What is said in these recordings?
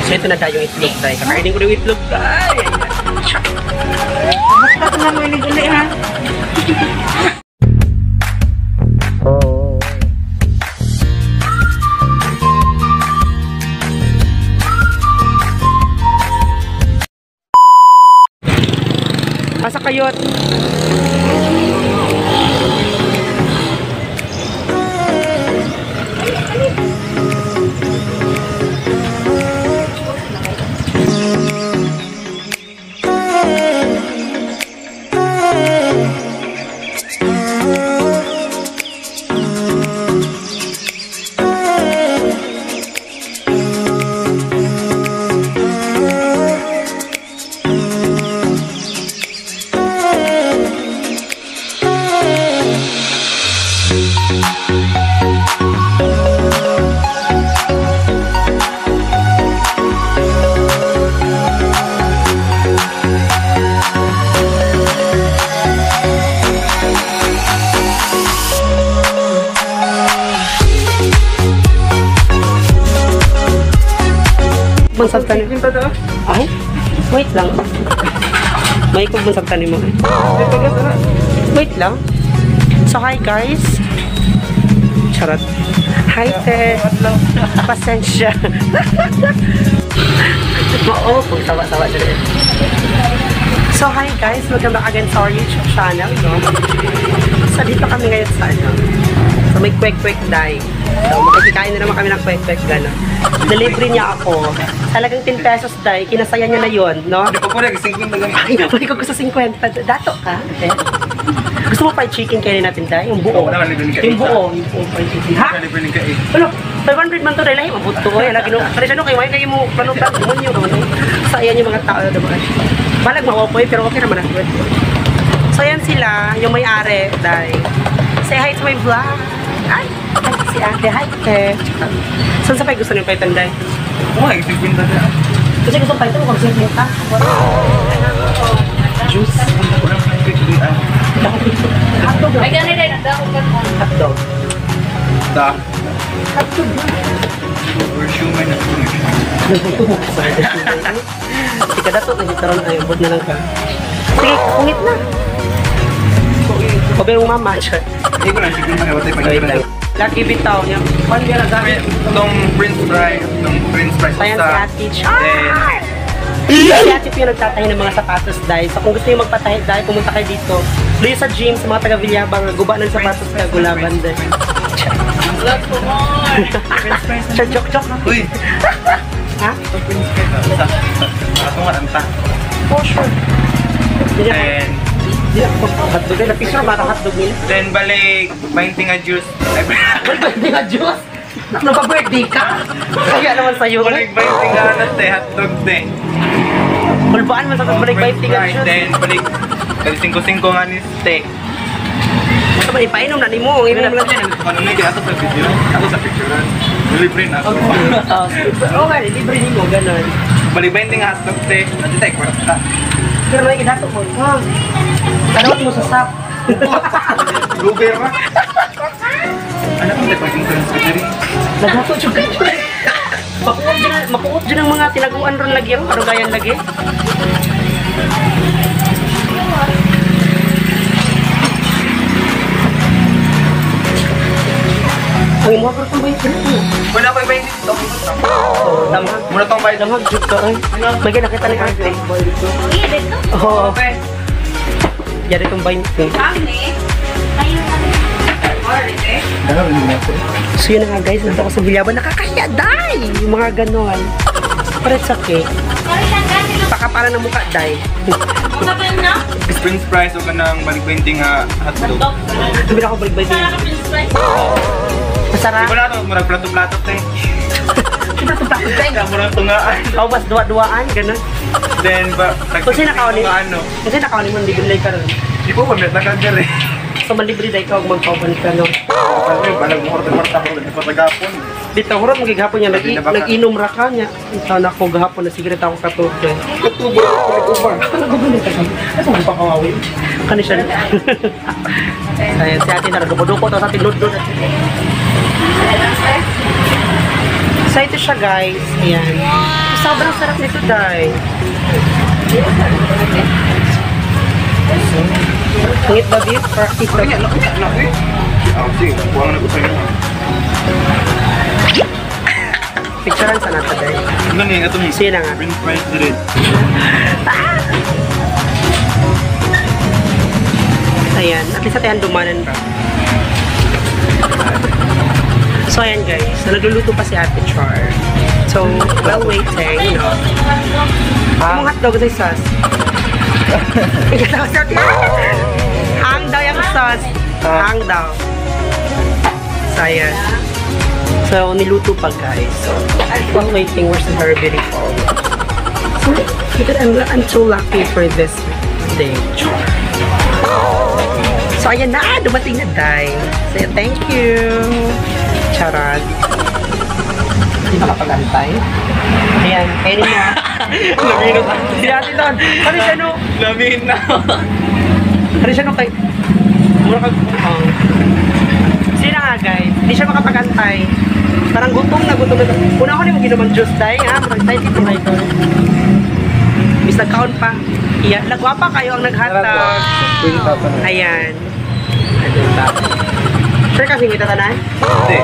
So ito na tayo yung itlog tayo. Kakainin ko na yung itlog tayo. Basta ka na mo inig-uli ha. Asa kayot? Mansabtan mo. Ay, wait lang. May kung mansabtan mo. Wait lang. So, hi guys. Charot. Hi, te. Pasensya. Oo, kung tawa-tawa dyan. So, hi guys. Welcome back again sa our YouTube channel, no? So, dito kami ngayon sa ano. So, may kwek-kwek dye. So, makikikain na naman kami ng kwek-kwek gano'n. Delivery niya ako. Talagang 10 pesos dye. Kinasaya niya na yun, no? Hindi ko po rin, 50 na lang. Ay, napali ko gusto 50. Dato ka, ate? Gusto mo fried chicken kainin natin dye? Yung buo. Yung buo. Yung buo fried chicken. Ha? Ano? 500 man to dahil lahi. Mabuto ko. Parang siya kayo. Kayo mo panutan. Demonyo ka man. So, ayan yung mga tao na naman. Balag mawapoy, pero okay naman ako. So, ayan sila. Yung may-ari, dye. Say hi to my vlog. Ay, si ate. Hi, ate. Saan sa gusto niyo paitan, dye? Oo, 50 na lang. Kasi gusto pa ito, kung sino ka. Juice. Hotdog. Ay, gano'n rin. Ang dahon ka mo. Hotdog. Da. Hotdog. Or shumay na ito. Ika dato, nagitaroon ay ubod na lang ka. Sige, kungit na. Pabe yung mama. Hindi ko lang, sige na naman tayo. Lucky bitaw niya. Paano niya nagamit? Itong Prince fries. Itong Prince fries. Ayan si Ate Char! Si Ate po yung nagtatahi ng mga sapatos dahil. So kung gusto nyo magpatahi dahil, pumunta kayo dito. Doon sa gym, sa mga taga-Villabang, guba ng sapatos na gulaban din. Vlog ko more. Prince fries. Chok-chok. Uy! Ha? Itong Prince fries. Ito nga, anta. Oh, sure. And Hotdog na picture, marang hotdog nila. then balik, 20 nga juice. Birthday nga, Diyos! Nagpa-birthday ka? Kaya naman sa'yo. Balik 20 nga nate, hotdog de. Kulbaan mo sa balik 20 nga, Diyos. Then balik, 5-5 nga ni steak. Basta ba ipainom na ni mo? Inom lang dyan. Ano na yung ato sa video? Ako sa picture. Delivery na ako. Oo nga, libre ni mo, gano'n. Balik 20 nga hotdog de. Natitay, kwarta. Pero may idato ko. Tanawat mo sa sap. Lugar na. Ano kung may pag-insurance ka diri? Naghato juga. Makuot dyan ang mga tinaguan ron lagi. Ano gayan lagi? Ang imo ko itong bayad. Wala ko i-20 dito. Damhag. Muna tong bayad. Damhag jud ka. May nakita ni ate. Iya, dito. Oo. Okay. Yari itong 20. Kami. Ayun na. So yun na nga guys, nandito ako sa Villabang. Nakakahiya, day! Yung mga ganon. Pero it's okay. Sorry lang, gano'n lang. Pakapala ng mukha, day. Muna ba yun na? Prince fries o ka ng balik 20 nga hotdog. Sabi na ako balik-balik Sana din. ka Prince Fries. Masarap. Di ba na ito? Murag plato-plato tayo. Siyempre itong takot, day. Murag tungaan. Ikaw mas duwa-duwaan, ganon. Then ba? Kasi nakaunin. Ano? Kasi nakaunin mo, libre ka rin. Di po ba? May nakagar eh. So malibre day ka, huwag magkauban ka, no? Sabi, balag mo korte-korta ko. Nagpatagapon. Dito, hurot magigahapon niya, nag-inom ra ka niya. Sana ako gahapon na sigaret ako katuto. Katubo ako nag-ubar. Nagugulit ka kami. Ano mo pa kawawin? Kani siya. Ayan, si ate na duko-duko to sa tinudod. So ito siya guys. Ayan. Sobrang sarap nito, Day. Ngit ba beef or piece of... Anak eh. Sige, kuha na ko sa'yo. Picturean sa nato, Day. Ano nih, ito nih. Sige na nga. French fries din. Ayan, at least tayo dumanan ka. So ayan guys, nagluluto pa si Ate Char. So, while waiting, you know. Ang hotdog sa sauce. Hang daw yung sauce. Hang daw. So ayan. So, niluto pa guys. So, while waiting, we're so very beautiful. So, I'm so lucky for this day. So, ayan na. Dumating na, Day. So, thank you. Charot. Hindi makapag-antay. Ayan, kainin mo. Lamin na. Si Ate Don. Ano siya no? Lamin na. Ano siya no kay... Mura kag-upang. Sila nga, guys. Hindi siya makapag-antay. Parang gutom na. Una ko naman ginamang juice, Day. Mag-tayo dito na ito. Bis nagkaon pa. Iya, nagwapa kayo ang naghatag. Ayan. Ano ba? Sure kasi kita tanan? Hindi.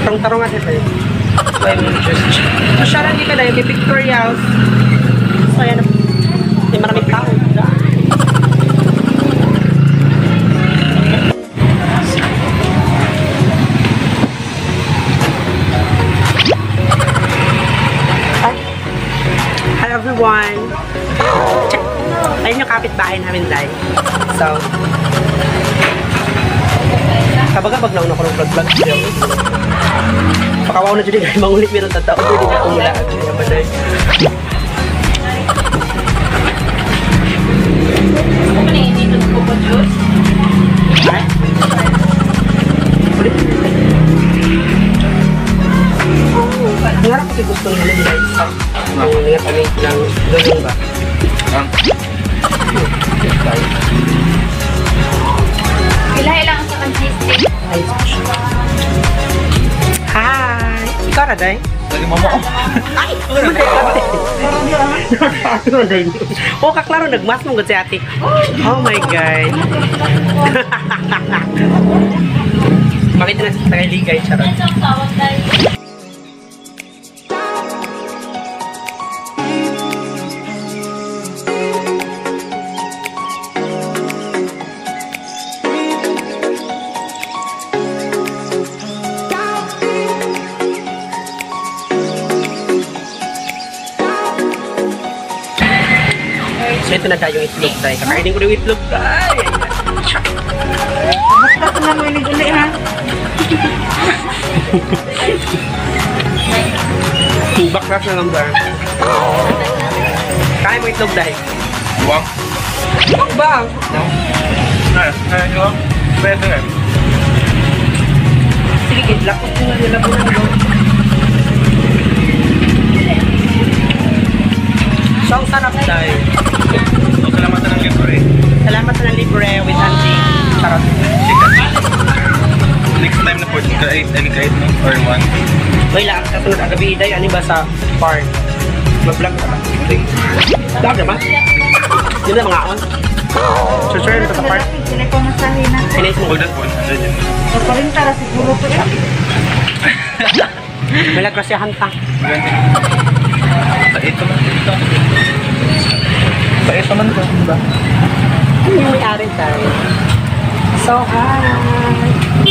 Tarong-tarong nga siya. So, siya lang dito na yung may pictorials. So, ayan. May maraming tao. Hi everyone. Check. Ayun yung kapitbahay namin, Day. So, kabagabag na ako ng vlog-vlog video. Pakawaw na dyan yung mangulit meron tatao. Pwede na kumula. Kaya ba, Day? Ano yung dito ko po, Diyos? Ha? Ulit. Nangarap kasi gusto nila nila isa. Ang nga kami ng gano'n ba? Ilang sa consistent. Hi! Ikaw na, Day? Lagi mama ko. Ay! Maday ka. Oh, kaklaro, nagmas mong si ate. Oh my God. Makita na sa tagaligay, charot. Ano ang tawag tayo? So ito na tayo yung itlog, Day. Kakainin ko na yung itlog, Day. Basta ko naman yung uli, ha? Backtrack na lang, Day. Kain mo itlog, Day. Buwang. Bang! Ano? Pwede nga. Sige, gidlak ko na nila po ng loob. So, ang sarap, Day. So, salamatan ng libre. Salamat sa libre with Auntie. Charot. Next time na po, kahit no? Or one. May lakas ka sunod agabi, Day. Ano ba sa park? Mag-vlog ka ba? Vlog naman? Yun na mga on. Sure, ano sa park? Sila ko masahin na. Sinais mo. Hold that one. Legend. O pa rin tara siguro po yan. May lagrasyahan ta. Sa ito man. Sa ito man ko. Diba? Yung may-ari tayo. So, hi!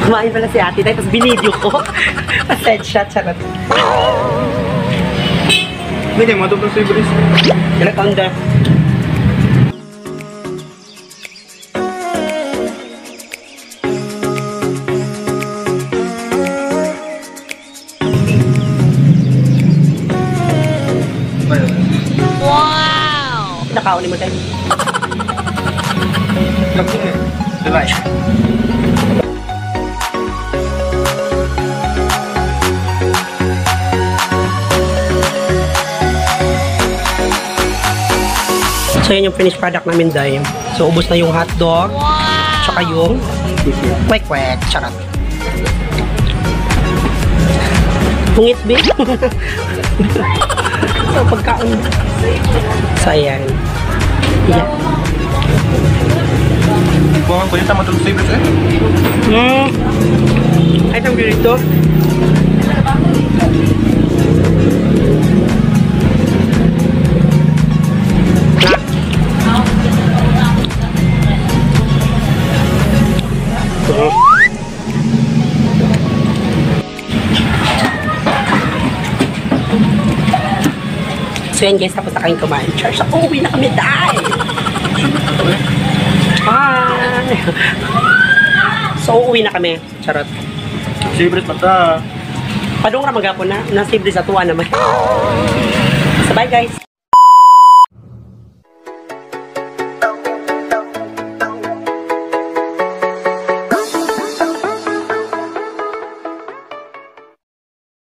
Kumain pala si ate tayo, tapos binidyo ko. Pasensya, charot. Hindi, mga doble favorite. Ilang taon na? Wow! Nakauli mo tayo. July. So, yun yung finished product namin, Day. So, ubos na yung hotdog. Tsaka yung kwek-kwek. Charot. Pungit, be. So, pagkaon. So, ayan. Yeah. Buwangan ko yun, tama tulog sa ibig eh. Ay, tawag dito. So yan guys, tapos na kayong kumain. Charge ako, uwi na kami, dahil. Hi! So, uwi na kami. Charot. Favorite mata. Padong ra magapon na. Nasibli sa tuwa naman. So, bye guys.